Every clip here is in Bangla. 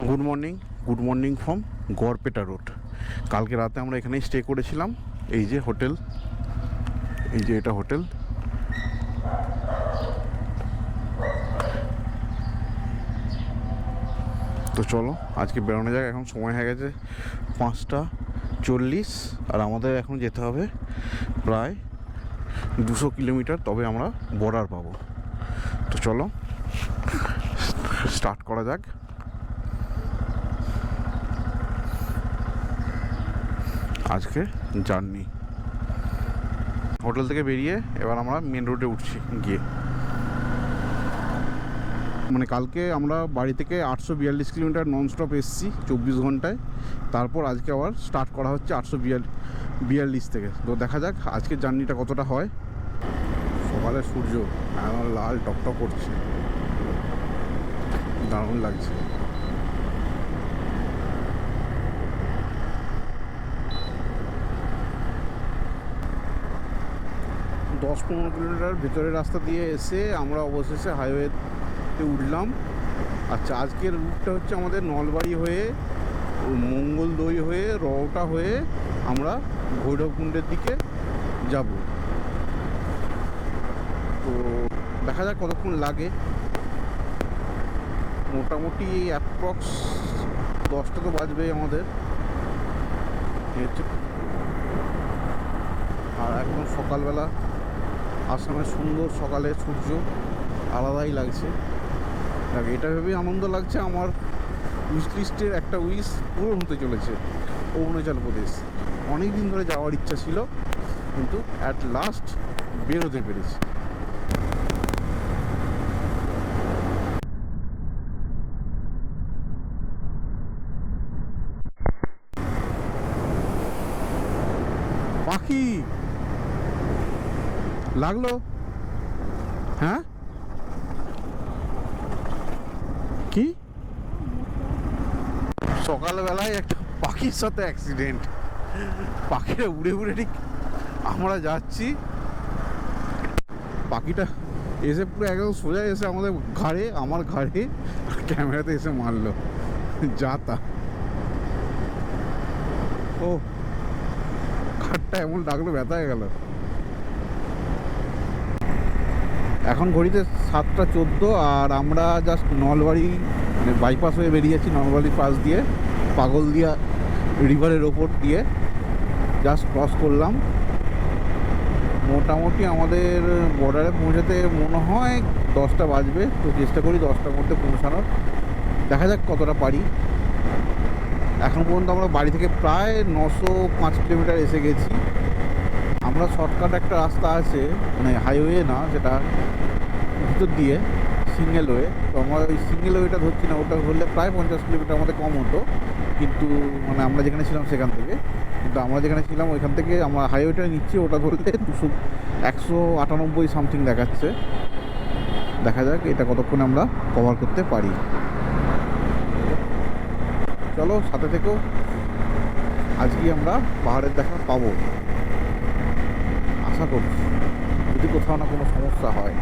Good morning from Garpeta road. কালকে রাতে আমরা এখানেই স্টে করেছিলাম। এই যে হোটেল, এই যে এটা হোটেল। তো চলো আজকে বেরোনো যাক। এখন সময় হয়ে গেছে 5:40 আর আমাদের এখন যেতে হবে প্রায় 200 কিলোমিটার, তবে আমরা বর্ডার পাবো। তো চলো স্টার্ট করা যাক। আজকে জার্নি হোটেল থেকে বেরিয়ে এবার আমরা মেন রোডে উঠছি গিয়ে। মানে কালকে আমরা বাড়ি থেকে 842 কিলোমিটার ননস্টপ এসেছি 24 ঘন্টায়। তারপর আজকে আবার স্টার্ট করা হচ্ছে 842 থেকে। তো দেখা যাক আজকের জার্নিটা কতটা হয়। সকালে সূর্য এখন লাল টকটক করছে, দারুণ লাগছে। দশ 15 কিলোমিটার ভেতরের রাস্তা দিয়ে এসে আমরা অবশেষে হাইওয়েতে উঠলাম। আচ্ছা, আজকের রুটটা হচ্ছে আমাদের নলবাড়ি হয়ে, মঙ্গলদৈ হয়ে, রওটা হয়ে আমরা ভৈরবকুণ্ডের দিকে যাব। তো দেখা যাক কতক্ষণ লাগে। মোটামুটি অ্যাপ্রক্স 10টা তো বাজবেই আমাদের। আর এখন সকালবেলা আসামের সুন্দর সকালে সূর্য আলাদাই লাগছে। দেখ, এটা ভেবেই আনন্দ লাগছে আমার উইশ লিস্টের একটা উইশ পূরণ হতে চলেছে। অরুণাচল প্রদেশ অনেক দিন ধরে যাওয়ার ইচ্ছা ছিল, কিন্তু অ্যাট লাস্ট বেরোতে পেরেছি। পাখি লাগলো, হ্যাঁ কি সকালবেলায় একটা পাখির সাথে অ্যাক্সিডেন্ট। পাখিটা উড়ে উড়ে ঠিক আমরা যাচ্ছি, পাখিটা এসে পুরো একদম সোজা এসে আমাদের ঘাড়ে, আমার ঘাড়ে ক্যামেরাতে এসে মারলো। যা তা, ও ঘাটটা এমন ডাকলো, ব্যথা হয়ে গেল। এখন ঘড়িতে 7:14 আর আমরা জাস্ট নলবাড়ি বাইপাস হয়ে বেরিয়েছি। নলবাড়ির পাশ দিয়ে পাগলদিয়া রিভারের ওপর দিয়ে জাস্ট ক্রস করলাম। মোটামুটি আমাদের বর্ডারে পৌঁছাতে মনে হয় 10টা বাজবে। তো চেষ্টা করি 10টার মধ্যে পৌঁছানোর, দেখা যাক কতটা পারি। এখন পর্যন্ত আমরা বাড়ি থেকে প্রায় 905 কিলোমিটার এসে গেছি। আমরা শর্টকাট একটা রাস্তা আছে, মানে হাইওয়ে না, সেটা ভিতর দিয়ে সিঙ্গেল ওয়ে। তো আমরা ওই সিঙ্গেল ওয়েটা ধরছি না, ওটা ধরলে প্রায় 50 কিলোমিটার আমাদের কম হতো। কিন্তু মানে আমরা যেখানে ছিলাম সেখান থেকে, কিন্তু আমরা যেখানে ছিলাম ওইখান থেকে আমরা হাইওয়েটা নিচ্ছি, ওটা ধরলে 198 সামথিং দেখাচ্ছে। দেখা যাক এটা কতক্ষণে আমরা কভার করতে পারি। চলো সাথে থেকেও, আজকে আমরা পাহাড়ের দেখা পাবো আশা করছি, যদি কোথাও না কোনো সমস্যা হয়।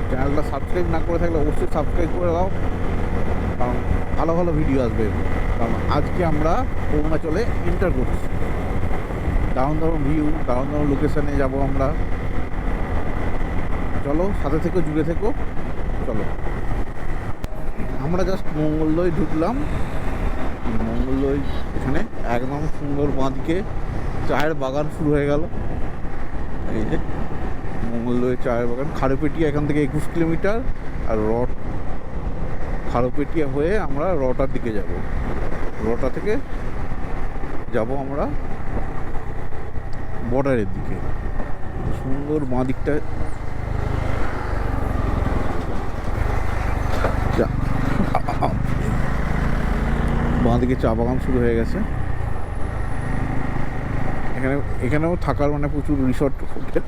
চ্যানেলটা সাবস্ক্রাইব না করে থাকলে অবশ্যই সাবস্ক্রাইব করে দাও, কারণ ভালো ভালো ভিডিও আসবে। কারণ আজকে আমরা অরুণাচলে এন্টার করছি। দারুণ দারুণ ভিউ, দারুণ দারুণ লোকেশানে যাব আমরা। চলো সাথে থেকো, জুড়ে থেকো। চলো, আমরা জাস্ট মঙ্গলদৈ ঢুকলাম। মঙ্গলদৈ এখানে একদম সুন্দর বাঁদিকে চায়ের বাগান শুরু হয়ে গেল। এই যে মঙ্গলদৈ চায়ের বাগান। খারুপেটিয়া এখান থেকে 21 কিলোমিটার, আর খারুপেটিয়া হয়ে আমরা রটার দিকে যাব। রটা থেকে যাব আমরা বর্ডারের দিকে। সুন্দর বাঁ দিকটা বাঁ দিকে চা বাগান শুরু হয়ে গেছে। এখানেও থাকার মানে প্রচুর রিসর্ট হোটেল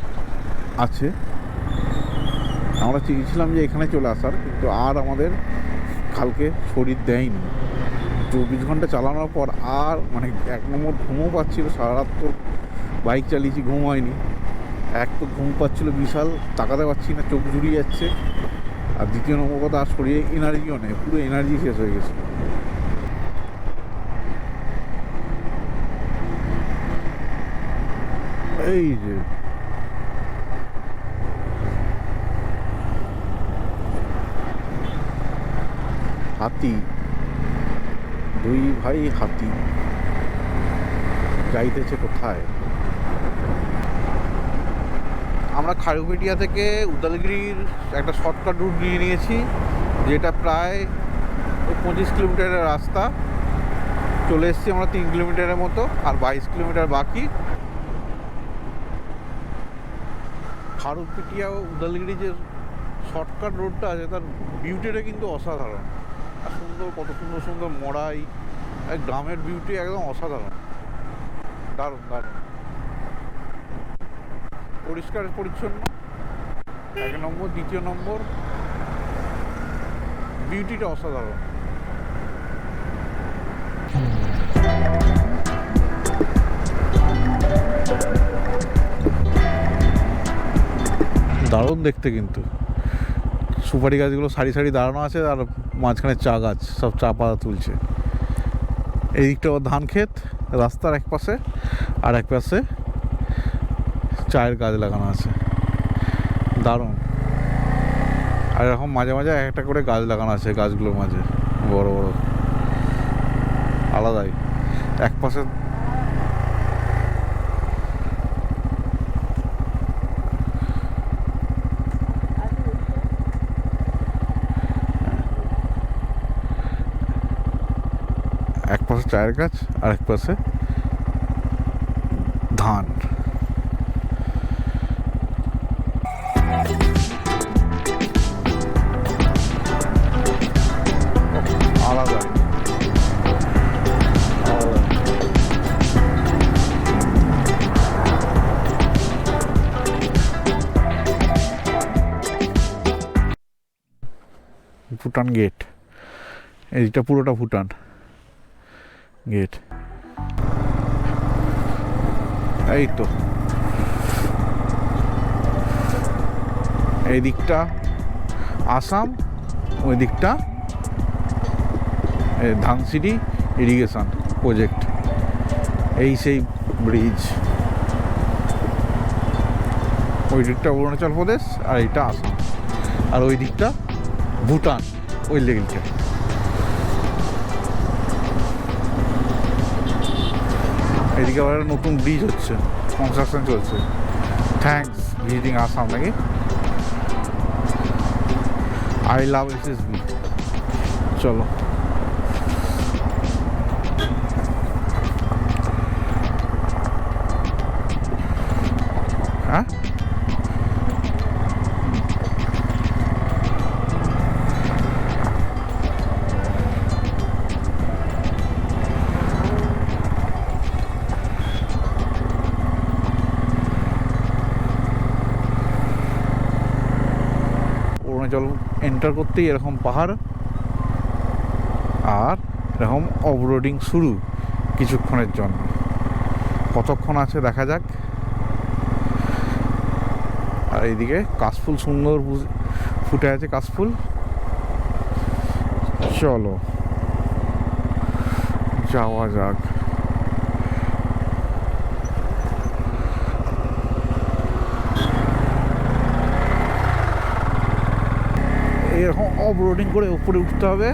আছে। আমরা চেয়েছিলাম যে এখানে চলে আসার, কিন্তু আর আমাদের কালকে শরীর দেয়নি। 24 ঘন্টা চালানোর পর আর মানে এক নম্বর ঘুমও পাচ্ছিল। সারা রাত তো বাইক চালিয়েছি, ঘুম হয়নি। এক তো ঘুম পাচ্ছিল বিশাল, তাকাতে পারছি না, চোখ জুড়িয়ে যাচ্ছে। আর দ্বিতীয় নম্বর কথা, শরীরে এনার্জিও নেই, পুরো এনার্জি শেষ হয়ে গেছে। এই যে হাতি, দুই ভাই হাতি যাইতেছে কোথায়? আমরা খারুপেটিয়া থেকে উদালগিরির একটা শর্টকাট রুট নিয়ে নিয়েছি, যেটা প্রায় 25 কিলোমিটারের রাস্তা। চলে এসেছি আমরা 3 কিলোমিটারের মতো, আর 22 কিলোমিটার বাকি। খারুপেটিয়া ও উদালগিরি যে শর্টকাট রোডটা আছে, তার বিউটিটা কিন্তু অসাধারণ। আর সুন্দর, কত সুন্দর সুন্দর মড়াই, গ্রামের বিউটি একদম অসাধারণ, দারুণ দারুণ। পরিষ্কার পরিচ্ছন্ন 1 নম্বর, দ্বিতীয় নম্বর বিউটিটা অসাধারণ। দারুণ দেখতে কিন্তু। সুপারি গাছগুলো সারি সারি দাঁড়ানো আছে, আর মাঝখানে চা গাছ, সব চা পাতা তুলছে। এই দিকটা ধান ক্ষেত, রাস্তার এক পাশে, আর এক পাশে চায়ের গাছ লাগানো আছে, দারুণ। আর এরকম মাঝে মাঝে একটা করে গাছ লাগানো আছে, গাছগুলোর মাঝে বড় বড় আলাদাই। এক পাশে চায়ের গাছ, আর এক পাশে ধান। আলাদা ভুটান গেট, এইটা পুরোটা ভুটান গেট। এই তো এই দিকটা আসাম, ওই দিকটা ধানসিঁড়ি ইরিগেশন প্রজেক্ট। এই সেই ব্রিজ, ওই দিকটা অরুণাচল প্রদেশ, আর এইটা আসাম, আর ওই দিকটা ভুটান, ওই লেগেলটা। এদিকে আবার নতুন ব্রিজ হচ্ছে, কনস্ট্রাকশন চলছে। থ্যাঙ্কস ভিজিটিং আসাম নাকি। I love SSB। চলো, হ্যাঁ অরুণাচল এন্টার করতেই এরকম পাহাড়, আর এরকম অফরোডিং শুরু কিছুক্ষণের জন্য। কতক্ষণ আছে দেখা যাক। আর এইদিকে কাশফুল সুন্দর ফুটে আছে, কাশফুল। চলো যাওয়া যাক। এরকম অফ রোডিং করে উপরে উঠতে হবে।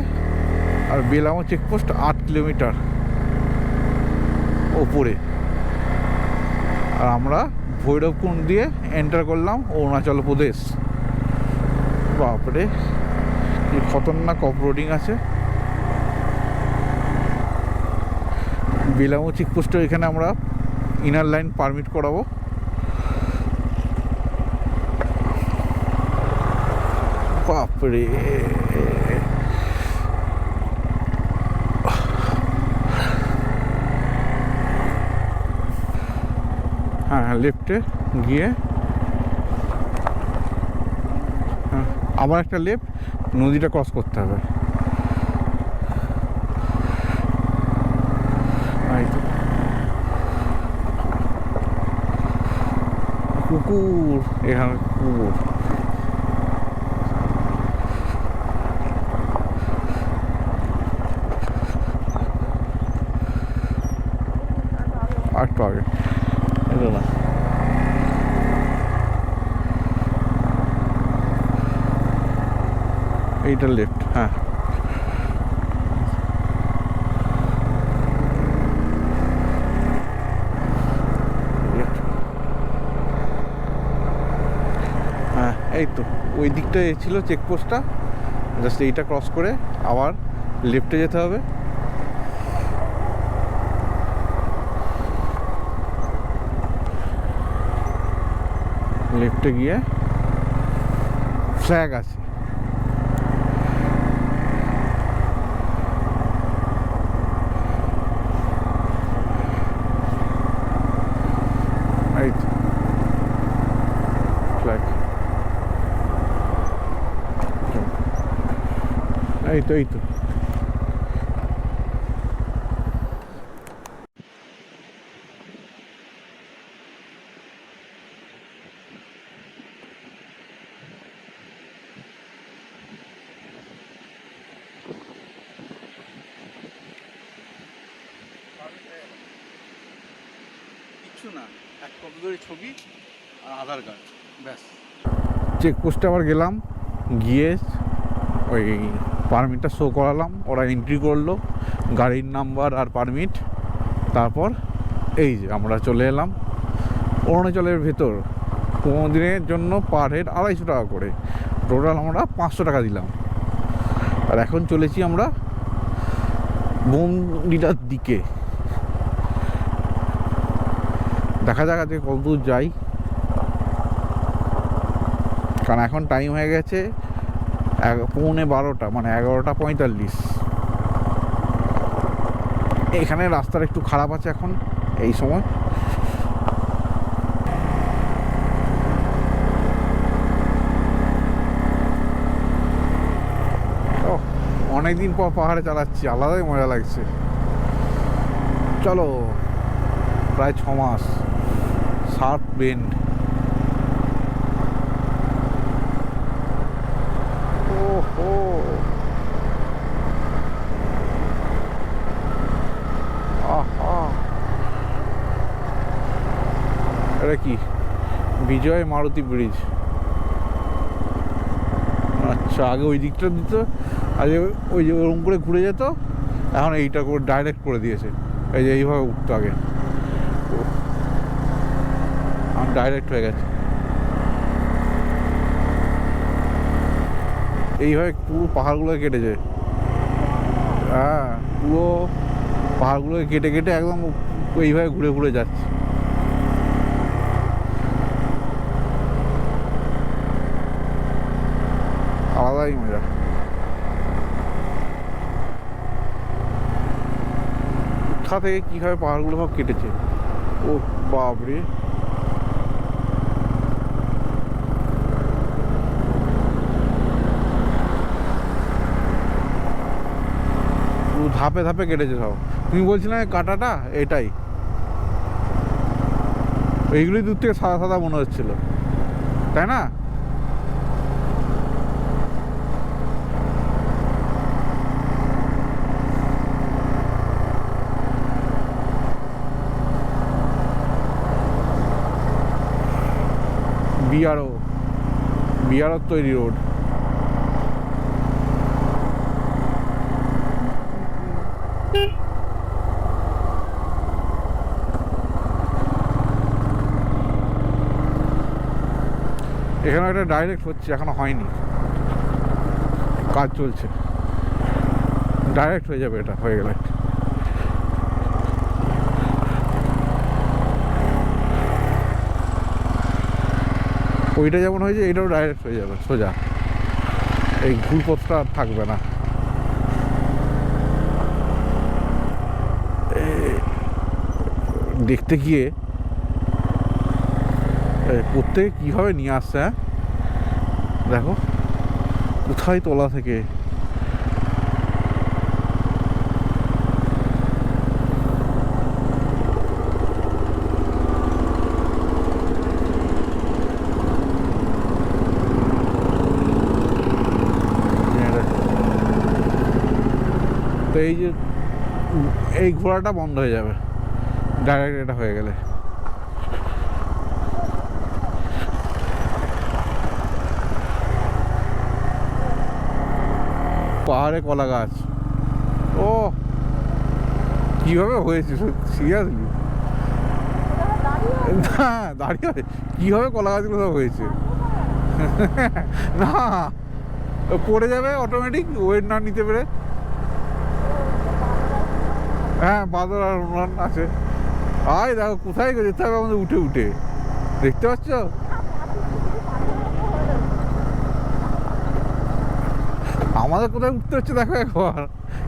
আর বেলামো চেকপোস্ট 8 কিলোমিটার ওপরে। আর আমরা ভৈরবকুণ্ড দিয়ে এন্টার করলাম অরুণাচল প্রদেশ। বাপরে কি খতরনাক অফ রোডিং আছে। বেলামো চেকপোস্টে এখানে আমরা ইনার লাইন পারমিট করাবো। বাপরে হ্যাঁ, লেফটে গিয়ে আবার একটা লেফট, নদীটা ক্রস করতে হবে। কুকুর, এখানে কুকুর। একটু আগে এটা না, এইটা লেফট। হ্যাঁ হ্যাঁ এই তো ওই দিকটা ছিল চেকপোস্টটা, জাস্ট এইটা ক্রস করে আবার লেফটে যেতে হবে। লেফটে গিয়ে ফ্ল্যাগ আছে, এই তো ফ্ল্যাগ, এই তো এই তো। কিচ্ছু না, এক কপি করে ছবি আর আধার কার্ড, ব্যাস। চেকপোস্টে আবার গেলাম, গিয়ে ওই পারমিটটা শো করালাম, ওরা এন্ট্রি করলো গাড়ির নাম্বার আর পারমিট। তারপর এই যে আমরা চলে এলাম অরুণাচলের ভেতর। 15 দিনের জন্য পার হেড 250 টাকা করে, টোটাল আমরা 500 টাকা দিলাম। আর এখন চলেছি আমরা বমডিলার দিকে, দেখা যাক আজকে কত দূর যাই, কারণ এখন টাইম হয়ে গেছে 11:45, মানে 11:45। এখানে রাস্তাটা একটু খারাপ আছে এখন এই সময়। অনেকদিন পর পাহাড়ে চালাচ্ছি, আলাদাই মজা লাগছে। চলো, প্রায় 6 মাস। শার্প বেন্ড, ওহো আহা, এটা কি বিজয় মারুতি ব্রিজ? আচ্ছা, আগে ওই দিকটা দিত, আগে ওই যে ওরকম করে ঘুরে যেত, এখন এইটা করে ডাইরেক্ট করে দিয়েছে। এই যে এইভাবে উঠতো, আগে এখন ডাইরেক্ট হয়ে গেছে। এইভাবে পুরো পাহাড়গুলোকে কেটেছে, হ্যাঁ পুরো পাহাড়গুলোকে কেটে কেটে একদম এইভাবে ঘুরে ঘুরে যাচ্ছে। আলাদাই মজা। কোথা থেকে কীভাবে পাহাড়গুলো সব কেটেছে, ও বাপরে। ধাপে ধাপে কেটেছে সব। তুমি বলছিলে কাটাটা, এটাই, এইগুলোই দূর থেকে সাদা সাদা মনে হচ্ছিল, তাই না? বিআরও তৈরি রোড। এখানে একটা ডাইরেক্ট হচ্ছে, এখনো হয়নি, কাজ চলছে, ডাইরেক্ট হয়ে যাবে, এটা হয়ে গেলে। ওইটা যেমন হয়েছে এটাও ডাইরেক্ট হয়ে যাবে সোজা, এই ঘুরপথটা আর থাকবে না। দেখতে গিয়ে প্রত্যেকে কীভাবে নিয়ে আসছে, হ্যাঁ দেখো কোথায় তোলা থেকে। তো এই যে এই ঘোড়াটা বন্ধ হয়ে যাবে, ডাইরেক্ট এটা হয়ে গেলে। পাহাড়ে কলা গাছ, ও কিভাবে হয়েছে সিরিয়াসলি? না দাঁড়িয়ে কিভাবে কলা গাছগুলো সব হয়েছে? না পড়ে যাবে অটোমেটিক, ওয়েট না নিতে পেরে। হ্যাঁ বাদর আর উড়ান আছে। আয় দেখো কোথায় যেতে হবে আমাদের উঠে উঠে, দেখতে পাচ্ছ? আমাদের কোথায় উঠতে হচ্ছে দেখো একবার,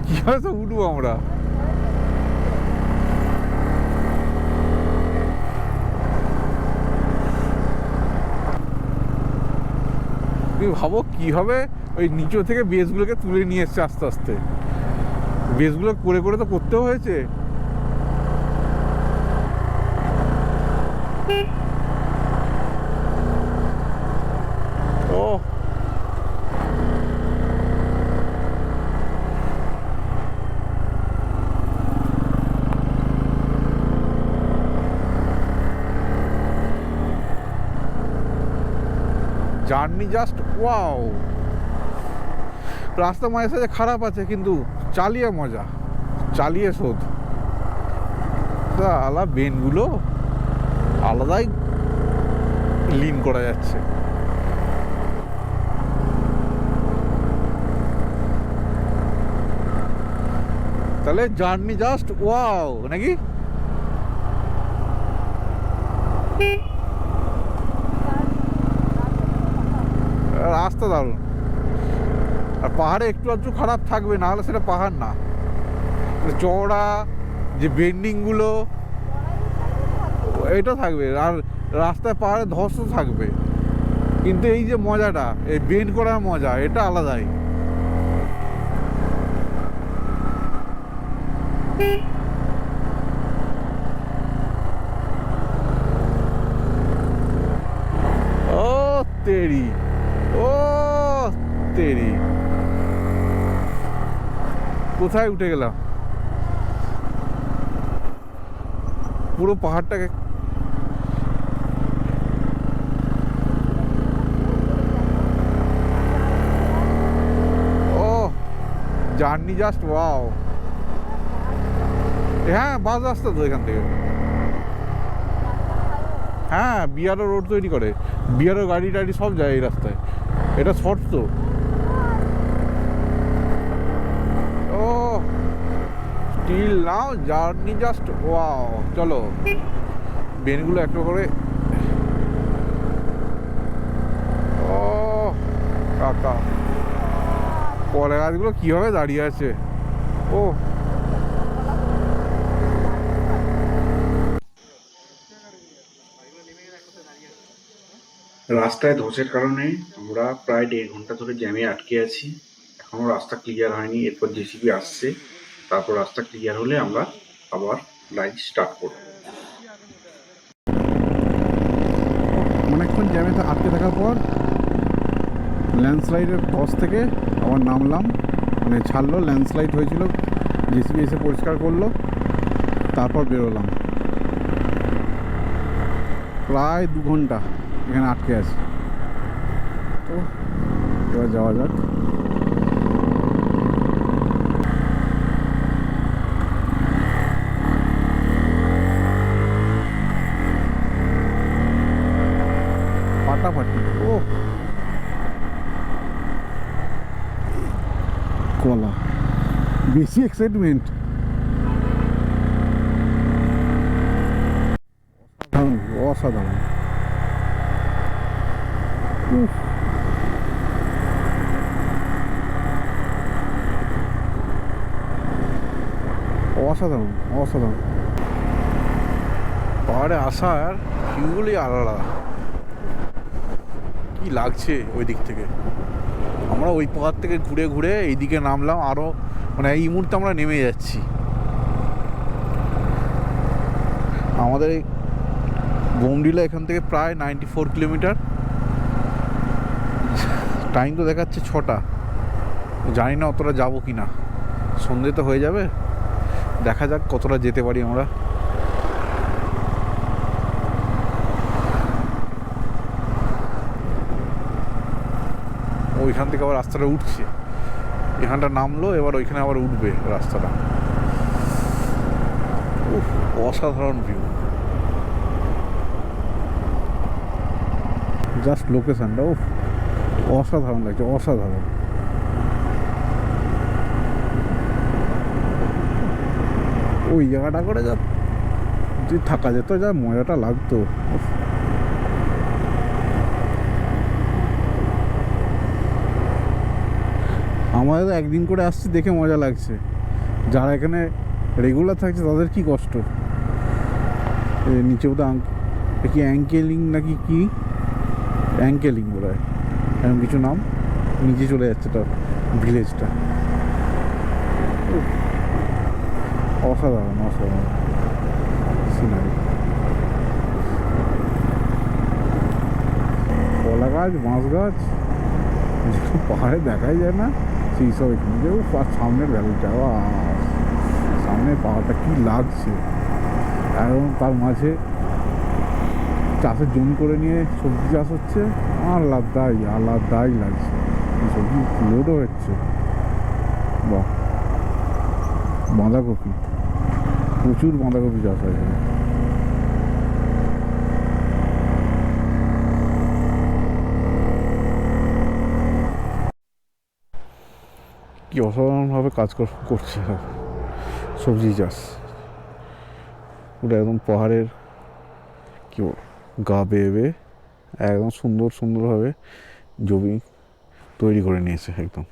কিভাবে তো উঠবো আমরা। তুমি ভাবো কিভাবে ওই নিচু থেকে বেসগুলোকে তুলে নিয়ে এসছে আস্তে আস্তে। বেসগুলো করে করে তো করতেও হয়েছে। ও জার্নি জাস্ট ওয়াও। রাস্তা মাঝে সাঝে খারাপ আছে কিন্তু চালিয়ে মজা, চালিয়ে শোধ। আলাদা বেনগুলো আলাদাই লিন করা যাচ্ছে। তাহলে জার্নি জাস্ট ওয়াও নাকি? রাস্তা দারুণ, আর পাহাড়ে একটু আধটু খারাপ থাকবে, না হলে সেটা পাহাড় না। চওড়া যে বেন্ডিংগুলো এটা থাকবে, আর রাস্তায় পাহাড়ে ধস থাকবে, কিন্তু এই যে মজাটা, এই বেন্ড করার মজা, এটা আলাদাই। ও তেরি, ও তেরি, কোথায় উঠে গেলাম? পুরো পাহাড়টাকে ও জার্নি জাস্ট ওয়াও। হ্যাঁ বাস রাস্তা তো এখান থেকে। হ্যাঁ বিআরও রোড তৈরি করে, বিআরও গাড়ি টাড়ি সব যায় এই রাস্তায়, এটা শর্ট তো। Oh still now journey just wow. চলো বেনগুলো একটা করে। ও কাকা কলা গাছগুলো কীভাবে দাঁড়িয়ে আছে। ও রাস্তায় ধসের কারণে আমরা প্রায় 1.5 ঘন্টা ধরে জ্যামে আটকে আছি। এখনো রাস্তা ক্লিয়ার হয়নি, এরপর জেসিবি আসছে, তারপর রাস্তা ক্লিয়ার হলে আমরা আবার রাইড স্টার্ট করব। অনেকক্ষণ জ্যামে আটকে থাকার পর ল্যান্ডস্লাইডের ধস থেকে আবার নামলাম, মানে ছাড়লো, ল্যান্ডস্লাইড হয়েছিল, জেসিবি এসে পরিষ্কার করলো, তারপর বেরোলাম। প্রায় 2 ঘন্টা এখানে আটকে আছি। তো এবার যাওয়া যাক। ফাটাফাটি। ও কলা বেশি এক্সাইটমেন্ট। অসাধারণ, উফ অসাধারণ অসাধারণ। পাহাড়ে আসার ভিউগুলি আলাদা, কি লাগছে ওই দিক থেকে। আমরা ওই পাহাড় থেকে ঘুরে ঘুরে এইদিকে নামলাম, আরও মানে এই মুহূর্তে আমরা নেমে যাচ্ছি। আমাদের এই বোমডিলা এখান থেকে প্রায় 94 কিলোমিটার। টাইম তো দেখাচ্ছে 6টা, জানি না অতটা যাবো কি না, সন্ধে তো হয়ে যাবে, দেখা যাক কতটা যেতে পারি আমরা। ওইখান থেকে আবার রাস্তাটা উঠছে, এখানটা নামলো, এবার ওইখানে আবার উঠবে রাস্তাটা। উফ, অসাধারণ ভিউ, জাস্ট লোকেশনটা উফ অসাধারণ লাগছে, অসাধারণ। ওই জায়গাটা করে যা যদি থাকা যেত, যা মজাটা লাগতো। উফ। আমাদের তো একদিন করে আসছি দেখে মজা লাগছে, যারা এখানে রেগুলার থাকছে তাদের কি কষ্ট। নিচেও তো কি অ্যাঙ্কেলিং নাকি কি, অ্যাঙ্কেলিং বলে হয় এরকম কিছু নাম, নিচে চলে যাচ্ছে তার ভিলেজটা। অসাধারণ অসাধারণ সিনারি। কলা গাছ, বাঁশ গাছ, যেসব পাহাড়ে দেখাই যায় না সেই সব এখানে। যে সামনের ভ্যালিটা, সামনের পাহাড়টা কি লাগছে, এবং তার মাঝে চাষের জমি করে নিয়ে সবজি চাষ হচ্ছে, আলাদাই আলাদাই লাগছে। সবজি লোডও হচ্ছে, বাহ। বাঁধাকপি, প্রচুর বাঁধাকপি চাষ হয় এখানে। কি অসাধারণভাবে কাজ করছে সবজি চাষ। ওটা একদম পাহাড়ের কি গা বেয়ে একদম সুন্দর সুন্দরভাবে জমি তৈরি করে নিয়েছে একদম।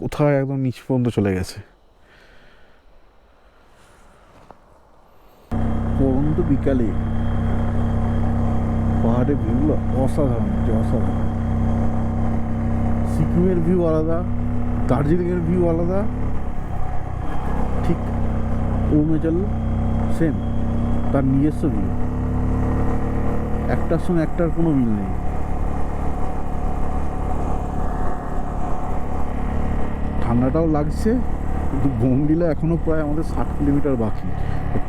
কোথায় একদম নিচ পর্যন্ত চলে গেছে। পরন্ত বিকালে পাহাড়ের ভিউগুলো অসাধারণ, অসাধারণ। সিকিমের ভিউ আলাদা, দার্জিলিংয়ের ভিউ আলাদা, ঠিক অরুণাচল সেম, তার নিজস্ব ভিউ, একটার সঙ্গে একটার কোনো মিল নেই। ঠান্ডাটাও লাগছে, কিন্তু বোমডিলা এখনও প্রায় আমাদের 60 কিলোমিটার বাকি।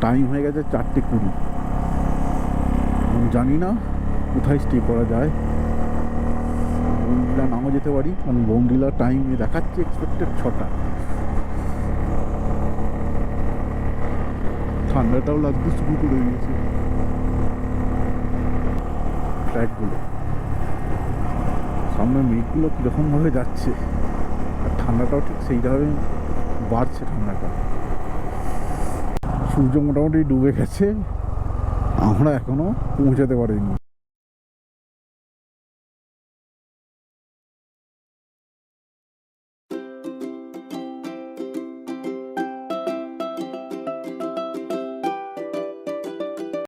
টাইম হয়ে গেছে 4:20। জানি না কোথায় স্টে করা যায়। বোমডিলা নামও যেতে পারি, কারণ বোমডিলা টাইম দেখাচ্ছে এক্সপেক্টেড 6টা। ঠান্ডাটাও লাগতে শুরু করে দিয়েছে। ট্র্যাকগুলো সামনে মেঘগুলো কীরকমভাবে যাচ্ছে, আর ঠান্ডাটাও ঠিক সেইভাবে বাড়ছে। ঠান্ডাটা, সূর্য মোটামুটি ডুবে গেছে, আমরা এখনো পৌঁছাতে পারিনি।